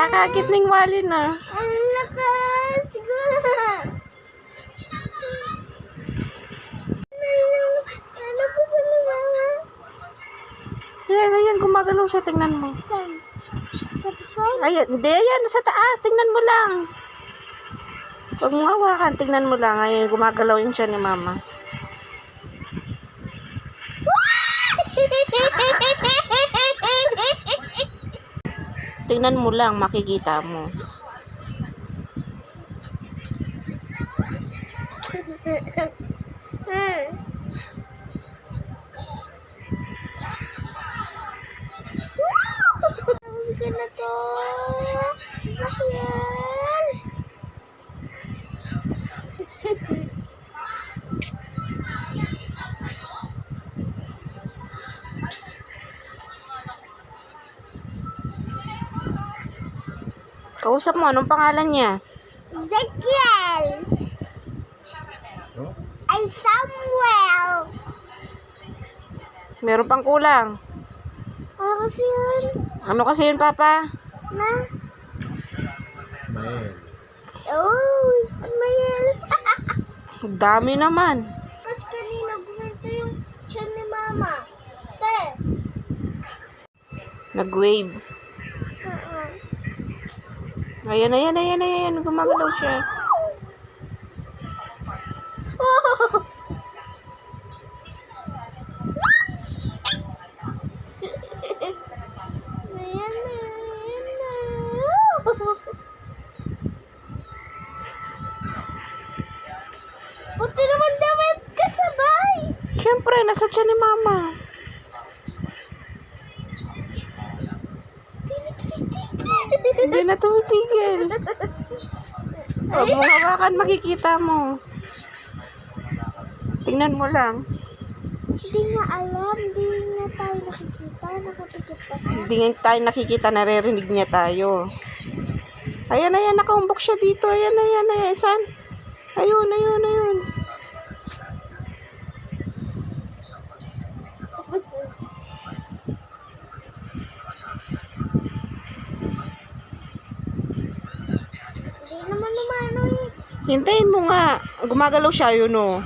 Kakakit ng wali na. Ang lakas! Siguro. Ano po sa mama? Ayan, gumagalaw siya. Tingnan mo. Saan? Sa puson? Ayan, hindi, ayan, sa taas. Tingnan mo lang. Huwag mo hawakan. Tingnan mo lang. Ayan, gumagalaw yun siya ni mama. Tingnan mo lang, makikita mo. Ang ganda to. Sakyan. Kausap mo, anong pangalan niya? Ezekiel. Ay Samuel. Meron pang kulang. Ano kasi yun? Ano kasi yun, Papa? Na? Ismael. Oh, Ismael. Dami naman. Kasi kanina gumento yung tiyan ni Mama. Te. Nag-wave. Ayan. Gumagalaw siya. Ayan na. Buti naman damit kasabay. Siyempre, nasa tiyan ni mama. Hindi na tumitigil. Huwag mo hawakan, makikita mo. Tingnan mo lang. Hindi nga alam, hindi na tayo nakikita, nakatikip pa siya. Hindi nga tayo nakikita, naririnig niya tayo. Ayan, nakaumbok siya dito. Ayan. Saan? Ayun. Hindi naman lumano eh. Hintayin mo nga. Gumagalaw siya, yun o.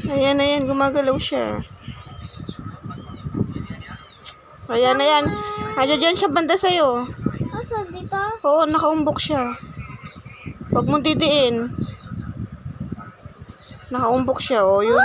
Ayan, gumagalaw siya. Ayan. Ayan dyan siya banda sa'yo. Asan dito? Oo, nakaumbok siya. Huwag mong didiin. Nakaumbok siya, oh. Yun.